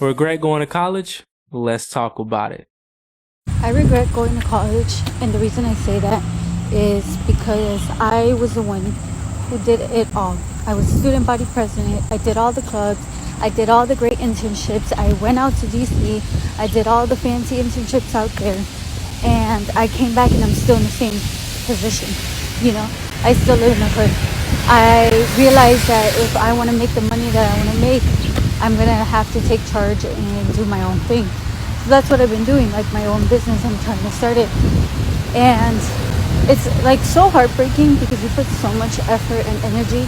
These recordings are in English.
Regret going to college? Let's talk about it. I regret going to college, and the reason I say that is because I was the one who did it all. I was student body president. I did all the clubs. I did all the great internships. I went out to DC. I did all the fancy internships out there. And I came back and I'm still in the same position. You know, I still live in the hood. I realized that if I want to make the money that I want to make, I'm going to have to take charge and do my own thing. So that's what I've been doing, like my own business. I'm trying to start it. And it's like so heartbreaking because you put so much effort and energy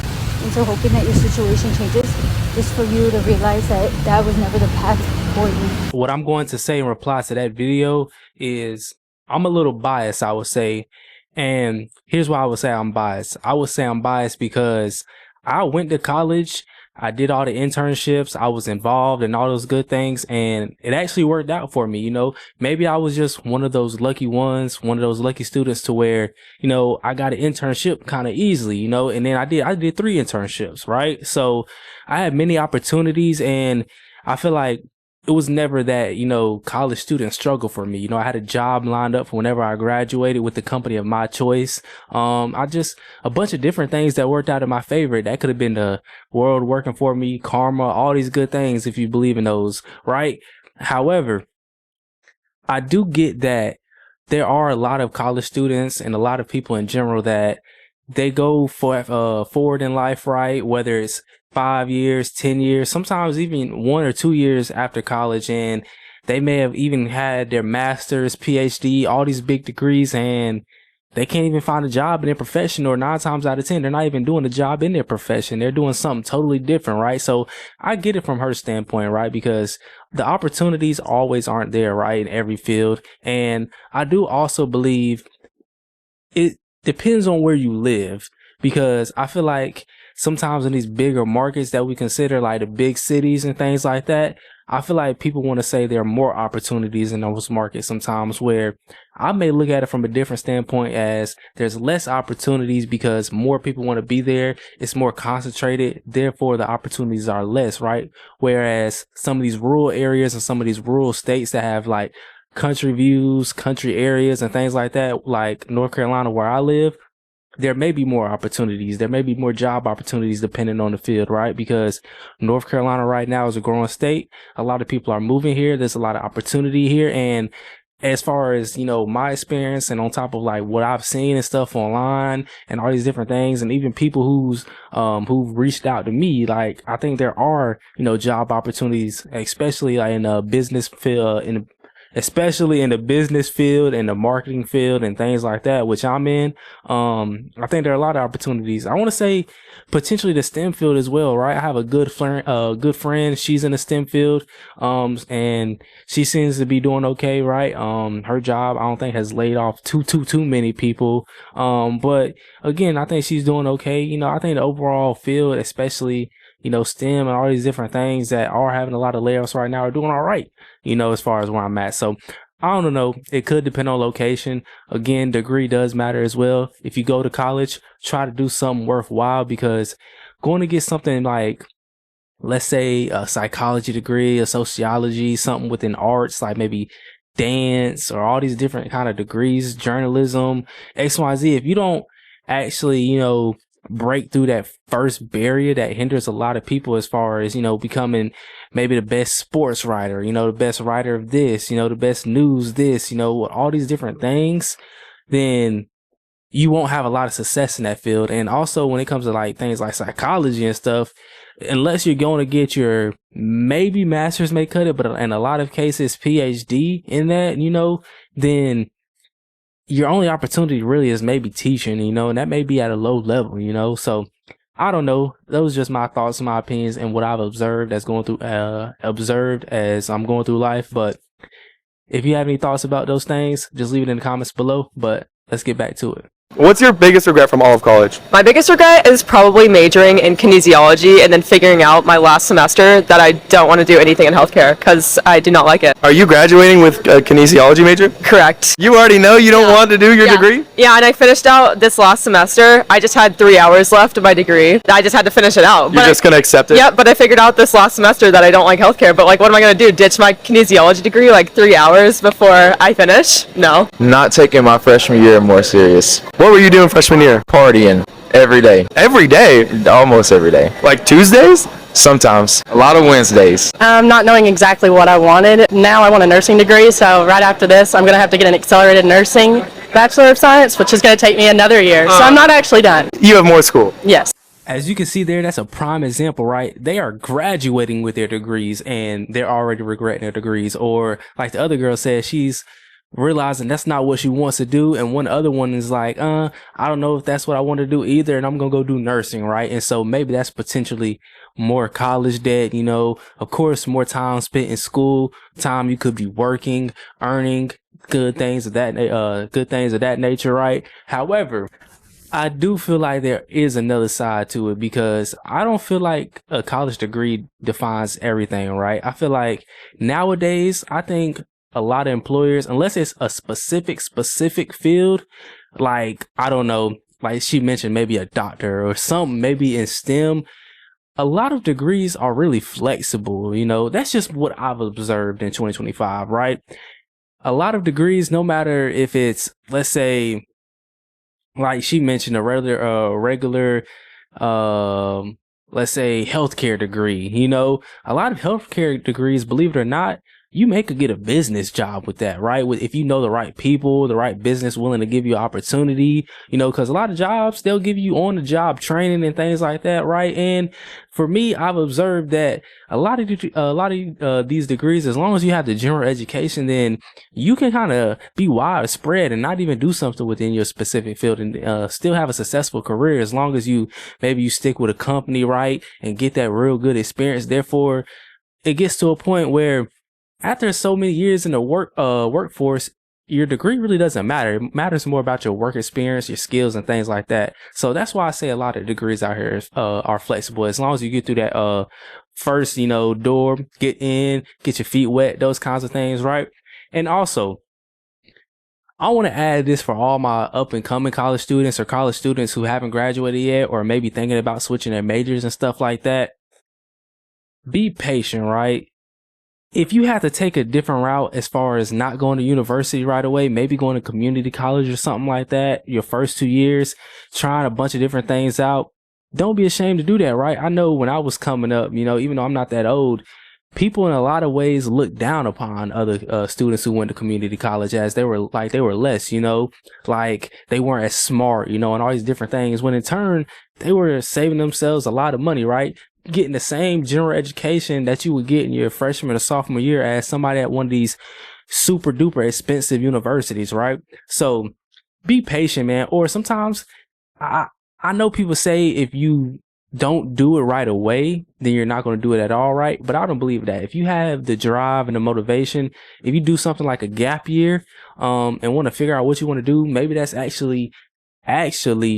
into hoping that your situation changes just for you to realize that that was never the path for you. What I'm going to say in reply to that video is I'm a little biased, I would say. And here's why I would say I'm biased. I would say I'm biased because I went to college. I did all the internships. I was involved in all those good things, and it actually worked out for me. Maybe I was just one of those lucky ones, one of those lucky students to where, I got an internship kind of easily, and then I did 3 internships, right? So I had many opportunities, and I feel like it was never that, college student struggle for me. I had a job lined up for whenever I graduated with the company of my choice. A bunch of different things that worked out in my favor. That could have been the world working for me, karma, all these good things if you believe in those, right? However, I do get that there are a lot of college students and a lot of people in general that they go for forward in life, right? Whether it's 5 years, 10 years, sometimes even 1 or 2 years after college, and they may have even had their master's, PhD, all these big degrees, and they can't even find a job in their profession, or 9 times out of 10, they're not even doing a job in their profession. They're doing something totally different, right? So I get it from her standpoint, right? Because the opportunities always aren't there, right? In every field. And I do also believe it depends on where you live, because I feel like sometimes in these bigger markets that we consider like the big cities and things like that, I feel like people want to say there are more opportunities in those markets sometimes, where I may look at it from a different standpoint as there's less opportunities because more people want to be there. It's more concentrated. Therefore, the opportunities are less, right? Whereas some of these rural areas and some of these rural states that have like country views, country areas and things like that, like North Carolina where I live, there may be more opportunities. There may be more job opportunities depending on the field, right? Because North Carolina right now is a growing state. A lot of people are moving here. There's a lot of opportunity here. And as far as, my experience and on top of like what I've seen and stuff online and all these different things, and even people who've reached out to me, like I think there are, job opportunities, especially like in a business field, especially in the business field and the marketing field and things like that, which I'm in. I think there are a lot of opportunities. I want to say potentially the STEM field as well, right? I have a good friend. She's in the STEM field, and she seems to be doing okay, right? Her job, I don't think has laid off too many people. But again, I think she's doing okay. I think the overall field, especially, STEM and all these different things that are having a lot of layoffs right now, are doing all right, as far as where I'm at. So I don't know. It could depend on location. Again, degree does matter as well. If you go to college, try to do something worthwhile, because going to get something like, let's say a psychology degree, a sociology, something within arts, like maybe dance or all these different kind of degrees, journalism, XYZ. If you don't actually, break through that first barrier that hinders a lot of people as far as, becoming maybe the best sports writer, the best writer of this, the best news, this, all these different things, then you won't have a lot of success in that field. And also when it comes to like things like psychology and stuff, unless you're going to get your maybe master's may cut it, but in a lot of cases, PhD in that, then your only opportunity really is maybe teaching, and that may be at a low level. So I don't know. Those are just my thoughts and my opinions and what I've observed as I'm going through life. But if you have any thoughts about those things, just leave it in the comments below. But let's get back to it. What's your biggest regret from all of college? My biggest regret is probably majoring in kinesiology and then figuring out my last semester that I don't want to do anything in healthcare because I do not like it. Are you graduating with a kinesiology major? Correct. You already know you don't want to do your degree? Yeah, and I finished out this last semester. I just had 3 hours left of my degree. I just had to finish it out. You're just going to accept it? Yep, but I figured out this last semester that I don't like healthcare. But like, what am I going to do? Ditch my kinesiology degree like 3 hours before I finish? No. Not taking my freshman year more serious. What were you doing freshman year? Partying every day. Every day? Almost every day. Like Tuesdays? Sometimes. A lot of Wednesdays. Not knowing exactly what I wanted. Now I want a nursing degree, so right after this, I'm going to have to get an accelerated nursing Bachelor of Science, which is going to take me another year. So I'm not actually done. You have more school? Yes. As you can see there, that's a prime example, right? They are graduating with their degrees and they're already regretting their degrees. Or like the other girl said, she's realizing that's not what she wants to do, and one other one is like, I don't know if that's what I want to do either, and I'm gonna go do nursing, right? And so maybe that's potentially more college debt, of course, more time spent in school, time you could be working, earning good things of that nature, right? However, I do feel like there is another side to it, because I don't feel like a college degree defines everything, right? I feel like nowadays, I think a lot of employers, unless it's a specific field, like, I don't know, like she mentioned, maybe a doctor or something, maybe in STEM, a lot of degrees are really flexible. That's just what I've observed in 2025, right? A lot of degrees, no matter if it's, let's say, like she mentioned, a regular, let's say healthcare degree, a lot of healthcare degrees, believe it or not, you could get a business job with that, right? If you know the right people, the right business willing to give you opportunity, because a lot of jobs, they'll give you on the job training and things like that, right? And for me, I've observed that a lot of these degrees, as long as you have the general education, then you can kind of be widespread and not even do something within your specific field and still have a successful career, as long as you stick with a company, right? And get that real good experience. Therefore, it gets to a point where after so many years in the workforce, your degree really doesn't matter. It matters more about your work experience, your skills, and things like that. So that's why I say a lot of degrees out here are flexible. As long as you get through that first, door, get in, get your feet wet, those kinds of things, right? And also, I want to add this for all my up and coming college students or college students who haven't graduated yet, or maybe thinking about switching their majors and stuff like that. Be patient, right? If you have to take a different route as far as not going to university right away, maybe going to community college or something like that, your first 2 years, trying a bunch of different things out, don't be ashamed to do that, right? I know when I was coming up, even though I'm not that old, people in a lot of ways looked down upon other students who went to community college, as they were less, like they weren't as smart, and all these different things, when in turn, they were saving themselves a lot of money, right? Getting the same general education that you would get in your freshman or sophomore year as somebody at one of these super duper expensive universities, right? So be patient, man. Or sometimes I know people say if you don't do it right away, then you're not going to do it at all, right? But I don't believe that. If you have the drive and the motivation, if you do something like a gap year and want to figure out what you want to do, maybe that's actually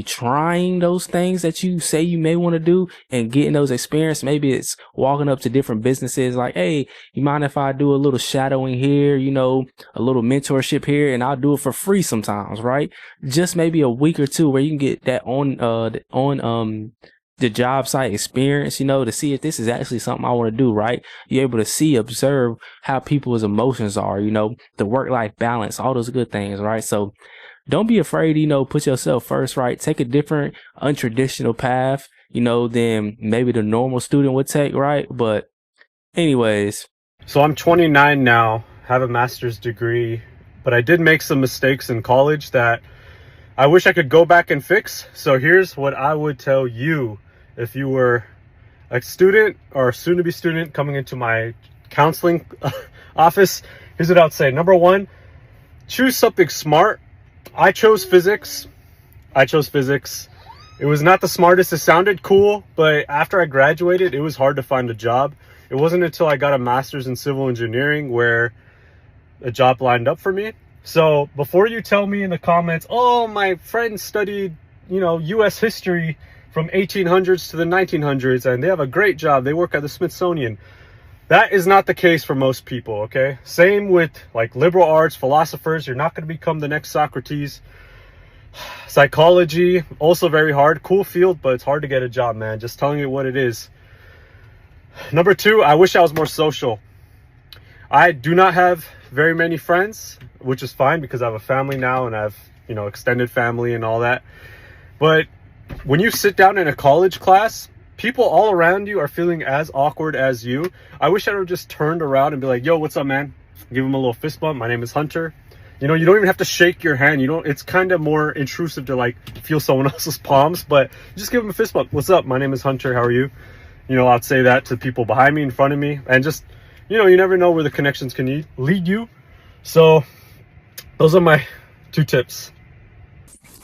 trying those things that you say you may want to do and getting those experience. Maybe it's walking up to different businesses like, hey, you mind if I do a little shadowing here, a little mentorship here, and I'll do it for free sometimes, right? Just maybe a week or two where you can get that on the job site experience, to see if this is actually something I want to do, right? You're able to observe how people's emotions are, the work-life balance, all those good things, right? So don't be afraid to, put yourself first, right? Take a different, untraditional path, than maybe the normal student would take, right? But anyways. So I'm 29 now, have a master's degree, but I did make some mistakes in college that I wish I could go back and fix. So here's what I would tell you if you were a student or a soon-to-be student coming into my counseling office. Here's what I would say. Number one, choose something smart. I chose physics. It was not the smartest. It sounded cool, but after I graduated, it was hard to find a job. It wasn't until I got a master's in civil engineering where a job lined up for me. So before you tell me in the comments, oh, my friend studied, you know, US history from 1800s to the 1900s and they have a great job, they work at the Smithsonian. That is not the case for most people, okay? Same with like liberal arts, philosophers. You're not going to become the next Socrates. Psychology, also very hard. Cool field, but it's hard to get a job, man. Just telling you what it is. Number two, I wish I was more social. I do not have very many friends, which is fine because I have a family now and I have, you know, extended family and all that. But when you sit down in a college class, people all around you are feeling as awkward as you. I wish I would have just turned around and be like, yo, what's up, man? Give him a little fist bump. My name is Hunter. You know, you don't even have to shake your hand. You don't, it's kind of more intrusive to like feel someone else's palms, but just give them a fist bump. What's up? My name is Hunter. How are you? You know, I'd say that to people behind me, in front of me, and just, you know, you never know where the connections can lead you. So those are my 2 tips.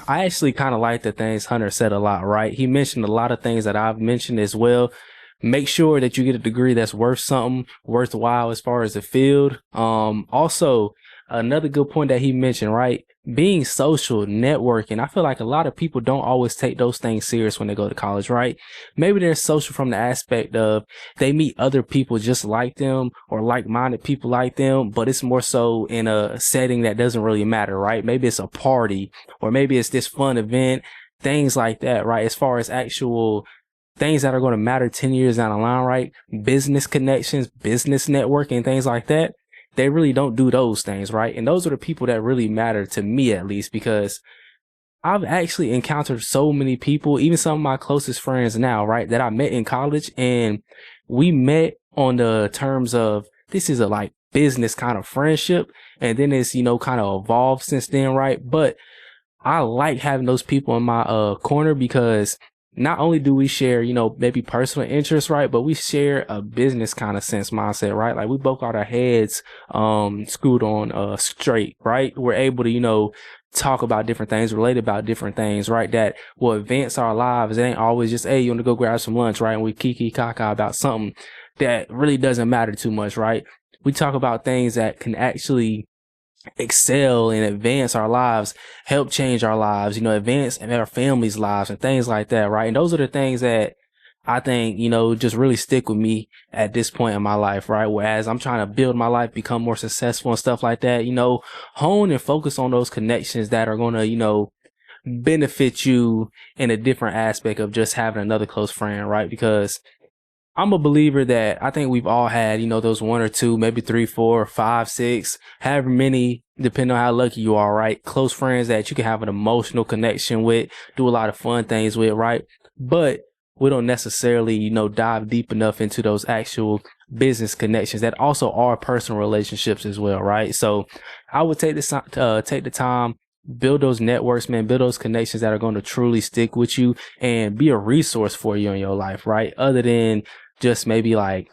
I actually kind of like the things Hunter said a lot, right? He mentioned a lot of things that I've mentioned as well. Make sure that you get a degree that's worth something, worthwhile as far as the field. Also, another good point that he mentioned, right? Being social, networking. I feel like a lot of people don't always take those things serious when they go to college, right? Maybe they're social from the aspect of they meet other people just like them or like-minded people like them, but it's more so in a setting that doesn't really matter, right? Maybe it's a party or maybe it's this fun event, things like that, right? As far as actual things that are going to matter 10 years down the line, right? Business connections, business networking, things like that. They really don't do those things, right? And those are the people that really matter to me, at least, because I've actually encountered so many people, even some of my closest friends now, right, that I met in college, and we met on the terms of this is a like business kind of friendship, and then it's, you know, kind of evolved since then, right? But I like having those people in my corner because not only do we share, you know, maybe personal interests, right, but we share a business kind of sense mindset, right? Like we both got our heads screwed on straight, right? We're able to, you know, talk about different things, relate about different things, right? That will advance our lives. It ain't always just, hey, you want to go grab some lunch, right? And we kiki kaka about something that really doesn't matter too much, right? We talk about things that can actually excel and advance our lives, help change our lives, you know, advance our families' lives and things like that, right? And those are the things that I think, you know, just really stick with me at this point in my life, right? Whereas I'm trying to build my life, become more successful and stuff like that, you know, hone and focus on those connections that are going to, you know, benefit you in a different aspect of just having another close friend, right? Because I'm a believer that I think we've all had, you know, those 1 or 2, maybe 3, 4, 5, 6, however many, depending on how lucky you are, right? Close friends that you can have an emotional connection with, do a lot of fun things with, right? But we don't necessarily, you know, dive deep enough into those actual business connections that also are personal relationships as well, right? So I would take the time, build those networks, man, build those connections that are going to truly stick with you and be a resource for you in your life, right? Other than just maybe like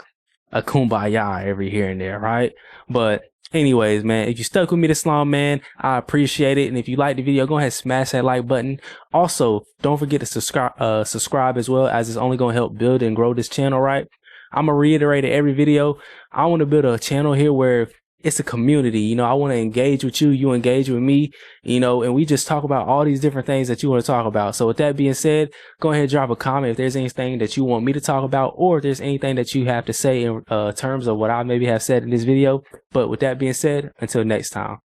a kumbaya every here and there, right? But anyways, man, if you stuck with me this long, man, I appreciate it. And if you like the video, go ahead and smash that like button. Also, don't forget to subscribe as well, as it's only going to help build and grow this channel, right? I'm going to reiterate it every video. I want to build a channel here where it's a community. You know, I want to engage with you, you engage with me, you know, and we just talk about all these different things that you want to talk about. So with that being said, go ahead and drop a comment if there's anything that you want me to talk about, or if there's anything that you have to say in terms of what I maybe have said in this video. But with that being said, until next time.